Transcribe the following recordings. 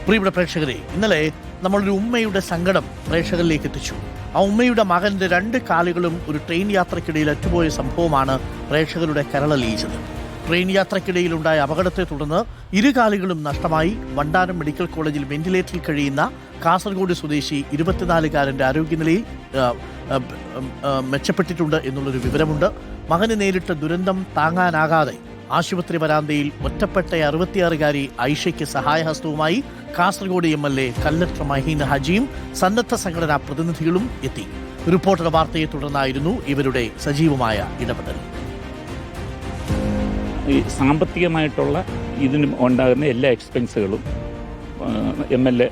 പ്രിയപ്പെട്ട പ്രേക്ഷകരെ, ഇന്നലെ നമ്മളൊരു ഉമ്മയുടെ സങ്കടം പ്രേക്ഷകരിലേക്ക് എത്തിച്ചു. ആ ഉമ്മയുടെ മകന്റെ 2 കാലുകളും ഒരു ട്രെയിൻ യാത്രക്കിടയിൽ അറ്റുപോയ സംഭവമാണ് പ്രേക്ഷകരുടെ കരളലിയിച്ചത്. ട്രെയിൻ യാത്രക്കിടയിലുണ്ടായ അപകടത്തെ തുടർന്ന് 2 കാലുകളും നഷ്ടമായി വണ്ടാനം മെഡിക്കൽ കോളേജിൽ വെന്റിലേറ്ററിൽ കഴിയുന്ന കാസർഗോഡ് സ്വദേശി 24-കാരന്റെ ആരോഗ്യനിലയിൽ മെച്ചപ്പെട്ടിട്ടുണ്ട് എന്നുള്ളൊരു വിവരമുണ്ട്. മകന് നേരിട്ട ദുരന്തം താങ്ങാനാകാതെ ആശുപത്രി വരാന്തയിൽ ഒറ്റപ്പെട്ട 66-കാരി ഐഷയ്ക്ക് സഹായഹസ്തവുമായി കാസർഗോഡ് MLA കല്ലട്ര മഹീൻ ഹാജിയും സന്നദ്ധ സംഘടനാ പ്രതിനിധികളും എത്തി. റിപ്പോർട്ടർ വാർത്തയെ തുടർന്നായിരുന്നു ഇവരുടെ സജീവമായ ഇടപെടൽ. ഈ സാമ്പത്തികമായിട്ടുള്ള ഇതിന് ഉണ്ടാകുന്ന എല്ലാ എക്സ്പെൻസുകളും MLA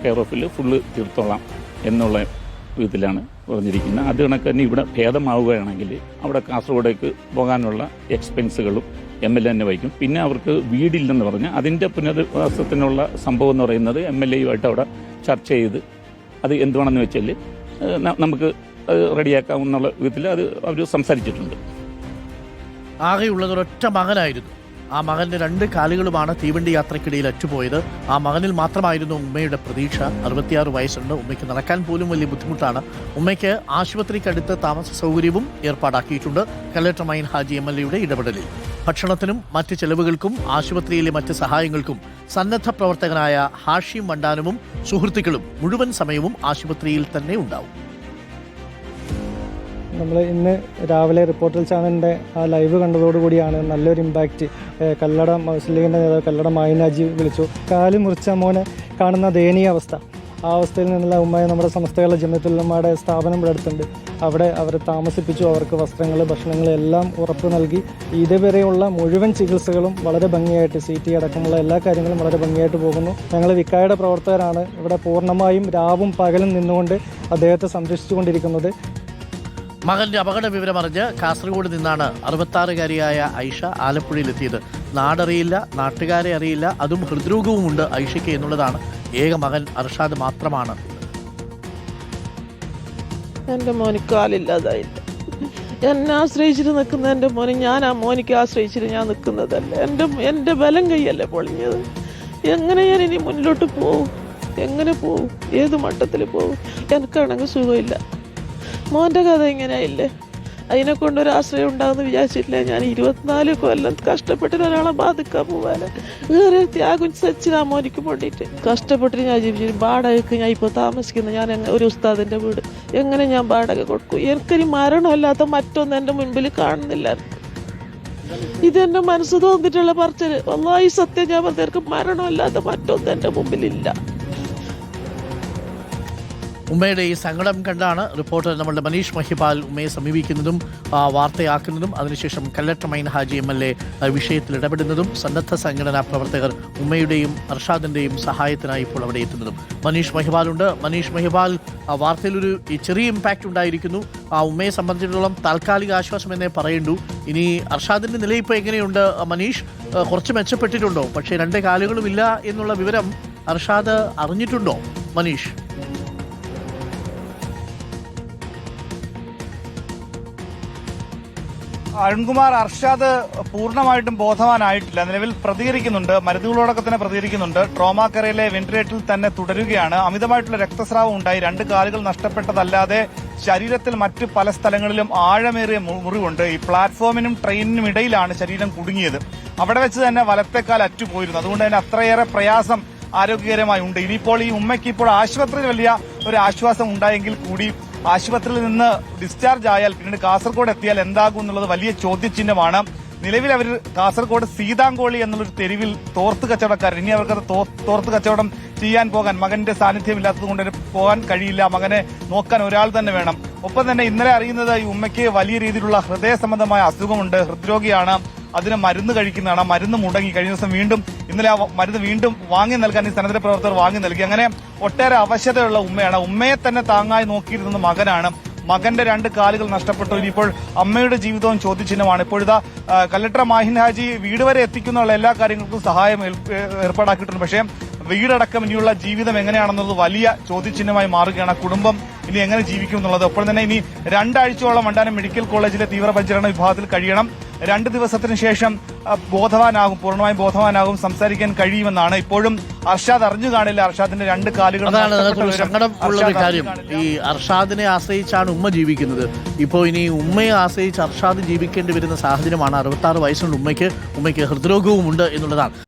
കെയർ ഓഫിൽ ഫുള്ള് തീർത്തോളാം എന്നുള്ള വിധത്തിലാണ് പറഞ്ഞിരിക്കുന്നത്. അത് കണക്ക് തന്നെ ഇവിടെ ഭേദമാവുകയാണെങ്കിൽ അവിടെ കാസർഗോഡേക്ക് പോകാനുള്ള എക്സ്പെൻസുകളും MLA തന്നെ വഹിക്കും. പിന്നെ അവർക്ക് വീടില്ലെന്ന് പറഞ്ഞാൽ അതിൻ്റെ പുനരധിവാസത്തിനുള്ള സംഭവം എന്ന് പറയുന്നത് MLAയുമായിട്ട് അവിടെ ചർച്ച ചെയ്ത് അത് എന്തുവാണെന്ന് വെച്ചാൽ നമുക്ക് റെഡിയാക്കാമെന്നുള്ള വിധത്തിൽ അത് അവർ സംസാരിച്ചിട്ടുണ്ട്. ആകെയുള്ളത് ഒരൊറ്റ മകനായിരുന്നു. ആ മകന്റെ 2 കാലുകളുമാണ് തീവണ്ടി യാത്രക്കിടയിൽ അറ്റുപോയത്. ആ മകനിൽ മാത്രമായിരുന്നു ഉമ്മയുടെ പ്രതീക്ഷ. 66 വയസ്സുണ്ട്. ഉമ്മയ്ക്ക് നടക്കാൻ പോലും വലിയ ബുദ്ധിമുട്ടാണ്. ഉമ്മയ്ക്ക് ആശുപത്രിക്കടുത്ത് താമസ സൗകര്യവും ഏർപ്പാടാക്കിയിട്ടുണ്ട്. കല്ലട്ര മഹീൻ ഹാജി MLAയുടെ ഇടപെടലിൽ ഭക്ഷണത്തിനും മറ്റ് ചെലവുകൾക്കും ആശുപത്രിയിലെ മറ്റ് സഹായങ്ങൾക്കും സന്നദ്ധ പ്രവർത്തകനായ ഹാഷിം വണ്ടാനവും സുഹൃത്തുക്കളും മുഴുവൻ സമയവും ആശുപത്രിയിൽ തന്നെ ഉണ്ടാവും. നമ്മൾ ഇന്ന് രാവിലെ റിപ്പോർട്ടർ ചാനലിൻ്റെ ആ ലൈവ് കണ്ടതോടുകൂടിയാണ് നല്ലൊരു ഇമ്പാക്റ്റ് കല്ലട മുസ്ലിം ലീഗിൻ്റെ നേതാവ് കല്ലട മഹീൻ ഹാജി വിളിച്ചു. കാല് മുറിച്ച മോനെ കാണുന്ന ദയനീയ അവസ്ഥ, ആ അവസ്ഥയിൽ നിന്നുള്ള ഉമ്മയെ നമ്മുടെ സമസ്തകളുടെ ജമിയത്തുൽ ഉലമയുടെ സ്ഥാപനം ഇവിടെ അടുത്തുണ്ട്. അവിടെ അവരെ താമസിപ്പിച്ചു. അവർക്ക് വസ്ത്രങ്ങൾ, ഭക്ഷണങ്ങൾ എല്ലാം ഉറപ്പ് നൽകി. ഇതുവരെയുള്ള മുഴുവൻ ചികിത്സകളും വളരെ ഭംഗിയായിട്ട്, CT അടക്കമുള്ള എല്ലാ കാര്യങ്ങളും വളരെ ഭംഗിയായിട്ട് പോകുന്നു. ഞങ്ങൾ വിക്കായുടെ പ്രവർത്തകരാണ് ഇവിടെ പൂർണ്ണമായും രാവും പകലും നിന്നുകൊണ്ട് അദ്ദേഹത്തെ സംരക്ഷിച്ചുകൊണ്ടിരിക്കുന്നത്. മകന്റെ അപകട വിവരമറിഞ്ഞ് കാസർഗോഡ് നിന്നാണ് 66-കാരിയായ ഐഷ ആലപ്പുഴയിലെത്തിയത്. നാടറിയില്ല, നാട്ടുകാരെ അറിയില്ല, അതും ഹൃദ്രോഗവുമുണ്ട് ഐഷയ്ക്ക് എന്നുള്ളതാണ്. ഏക മകൻ അർഷാദ് മാത്രമാണ്. എൻ്റെ മോനിക്ക് കാലില്ലാതായില്ല. എന്നെ ആശ്രയിച്ചിട്ട് നിൽക്കുന്ന എൻ്റെ മോനെ ഞാൻ ആ മോനിക്ക് ആശ്രയിച്ചിട്ട് ഞാൻ നിൽക്കുന്നതല്ല. എൻ്റെ ബലം കൈയല്ലേ പൊളിഞ്ഞത്. എങ്ങനെ ഞാൻ ഇനി മുന്നിലോട്ട് പോവും? എങ്ങനെ പോവും? ഏത് മട്ടത്തിൽ പോവും? എനിക്കാണെങ്കിൽ സുഖമില്ല. മോൻ്റെ കഥ ഇങ്ങനെയായില്ലേ? അതിനെ കൊണ്ടൊരു ആശ്രയം ഉണ്ടാകുമെന്ന് വിചാരിച്ചിട്ടില്ല. ഞാൻ 24 കൊല്ലം കഷ്ടപ്പെട്ടിട്ട് ഒരാളെ ബാധിക്കാൻ പോവാന് വേറെ ത്യാഗം സച്ചിന് ആ മോനിക്ക് വേണ്ടിയിട്ട് കഷ്ടപ്പെട്ടിട്ട് ഞാൻ ജീവിച്ചു. വാടകയ്ക്ക് ഞാൻ ഇപ്പോൾ താമസിക്കുന്നത് ഞാൻ ഒരു ഉസ്താദിൻ്റെ വീട്. എങ്ങനെ ഞാൻ വാടക കൊടുക്കും? എനിക്കൊരു മരണമല്ലാത്ത മറ്റൊന്നും എൻ്റെ മുൻപിൽ കാണുന്നില്ല. ഇതെൻ്റെ മനസ്സ് തോന്നിയിട്ടുള്ള പറച്ചില്. വല്ലാഹി സത്യം ഞാൻ പറഞ്ഞ മരണമല്ലാത്ത മറ്റൊന്നും എൻ്റെ മുമ്പിലില്ല. ഉമ്മയുടെ ഈ സങ്കടം കണ്ടാണ് റിപ്പോർട്ടർ നമ്മളുടെ മനീഷ് മഹിപാൽ ഉമ്മയെ സമീപിക്കുന്നതും വാർത്തയാക്കുന്നതും അതിനുശേഷം കല്ലട്ര മഹീൻ ഹാജി MLA വിഷയത്തിൽ ഇടപെടുന്നതും സന്നദ്ധ സംഘടനാ പ്രവർത്തകർ ഉമ്മയുടെയും അർഷാദിന്റെയും സഹായത്തിനായി ഇപ്പോൾ അവിടെ എത്തുന്നതും. മനീഷ് മഹിപാലുണ്ട്. മനീഷ് മഹിപാൽ, വാർത്തയിലൊരു ചെറിയ ഇമ്പാക്റ്റ് ഉണ്ടായിരിക്കുന്നു. ആ ഉമ്മയെ സംബന്ധിച്ചിടത്തോളം താൽക്കാലിക ആശ്വാസം എന്നേ പറയേണ്ടൂ. ഇനി അർഷാദിന്റെ നില ഇപ്പോൾ എങ്ങനെയുണ്ട് മനീഷ്? കുറച്ച് മെച്ചപ്പെട്ടിട്ടുണ്ടോ? പക്ഷേ 2 കാലുകളും ഇല്ല എന്നുള്ള വിവരം അർഷാദ് അറിഞ്ഞിട്ടുണ്ടോ മനീഷ്? അരുൺകുമാർ, അർഷാദ് പൂർണ്ണമായിട്ടും ബോധവാനായിട്ടില്ല. നിലവിൽ പ്രതികരിക്കുന്നുണ്ട്, മരുന്നുകളോടൊക്കെ തന്നെ പ്രതികരിക്കുന്നുണ്ട്. ട്രോമാ കെയറിലെ വെന്റിലേറ്ററിൽ തന്നെ തുടരുകയാണ്. അമിതമായിട്ടുള്ള രക്തസ്രാവം ഉണ്ടായി. 2 കാലുകൾ നഷ്ടപ്പെട്ടതല്ലാതെ ശരീരത്തിൽ മറ്റ് പല സ്ഥലങ്ങളിലും ആഴമേറിയ മുറിവുണ്ട്. ഈ പ്ലാറ്റ്ഫോമിനും ട്രെയിനിനും ഇടയിലാണ് ശരീരം കുടുങ്ങിയത്. അവിടെ വെച്ച് തന്നെ വലത്തേക്കാൽ അറ്റുപോയിരുന്നു. അതുകൊണ്ട് തന്നെ അത്രയേറെ പ്രയാസം ആരോഗ്യകരമായി ഉണ്ട്. ഇനിയിപ്പോൾ ഈ ഉമ്മയ്ക്ക് ഇപ്പോൾ ആശുപത്രിയിൽ വലിയ ഒരു ആശ്വാസം ഉണ്ടായെങ്കിൽ കൂടി ആശുപത്രിയിൽ നിന്ന് ഡിസ്ചാർജ് ആയാൽ പിന്നീട് കാസർഗോഡ് എത്തിയാൽ എന്താകും എന്നുള്ളത് വലിയ ചോദ്യചിഹ്നമാണ്. നിലവിൽ അവർ കാസർഗോഡ് സീതാങ്കോളി എന്നുള്ളൊരു തെരുവിൽ തോർത്ത് കച്ചവടക്കാരൻ. ഇനി അവർക്ക് തോർത്ത് കച്ചവടം ചെയ്യാൻ പോകാൻ മകന്റെ സാന്നിധ്യം ഇല്ലാത്തത് കൊണ്ട് പോകാൻ കഴിയില്ല. മകനെ നോക്കാൻ ഒരാൾ തന്നെ വേണം. ഒപ്പം തന്നെ ഇന്നലെ അറിയുന്നത് ഈ ഉമ്മയ്ക്ക് വലിയ രീതിയിലുള്ള ഹൃദയ സംബന്ധമായ അസുഖമുണ്ട്. ഹൃദ്രോഗിയാണ്. അതിന് മരുന്ന് കഴിക്കുന്നതാണ്. ആ മരുന്ന് മുടങ്ങി. കഴിഞ്ഞ ദിവസം വീണ്ടും ഇന്നലെ ആ മരുന്ന് വീണ്ടും വാങ്ങി നൽകാൻ ഈ സന്നദ്ധ പ്രവർത്തകർ വാങ്ങി നൽകി. അങ്ങനെ ഒട്ടേറെ അവശതയുള്ള ഉമ്മയാണ്. ഉമ്മയെ തന്നെ താങ്ങായി നോക്കിയിരുന്ന മകനാണ്. മകന്റെ 2 കാലുകൾ നഷ്ടപ്പെട്ടു. ഇനിയിപ്പോൾ അമ്മയുടെ ജീവിതവും ചോദ്യചിഹ്നമാണ്. ഇപ്പോഴിതാ കല്ലട്ര മഹീൻ ഹാജി വീട് വരെ എത്തിക്കുന്നുള്ള എല്ലാ കാര്യങ്ങൾക്കും സഹായം ഏർപ്പാടാക്കിയിട്ടുണ്ട്. പക്ഷേ വീടടക്കം ഇനിയുള്ള ജീവിതം എങ്ങനെയാണെന്നുള്ളത് വലിയ ചോദ്യചിഹ്നമായി മാറുകയാണ്. കുടുംബം ഇനി എങ്ങനെ ജീവിക്കും എന്നുള്ളത്. ഒപ്പം തന്നെ ഇനി 2 ആഴ്ചയോളം വണ്ടാനം മെഡിക്കൽ കോളേജിലെ തീവ്രപരിചരണ വിഭാഗത്തിൽ കഴിയണം. 2 ദിവസത്തിന് ശേഷം പൂർണ്ണമായും ബോധവാനാകും, സംസാരിക്കാൻ കഴിയുമെന്നാണ്. ഇപ്പോഴും അർഷാദ് അറിഞ്ഞു കാണില്ല. അർഷാദിന്റെ 2 കാലുകൾ അതാണ് അതിനകത്തൊരു സങ്കടം ഉള്ളൊരു കാര്യം. ഈ അർഷാദിനെ ആശ്രയിച്ചാണ് ഉമ്മ ജീവിക്കുന്നത്. ഇപ്പോൾ ഇനി ഉമ്മയെ ആശ്രയിച്ച് അർഷാദ് ജീവിക്കേണ്ടി വരുന്ന സാഹചര്യമാണ്. 66 വയസ്സുണ്ട് ഉമ്മയ്ക്ക് ഹൃദ്രോഗവും ഉണ്ട് എന്നുള്ളതാണ്.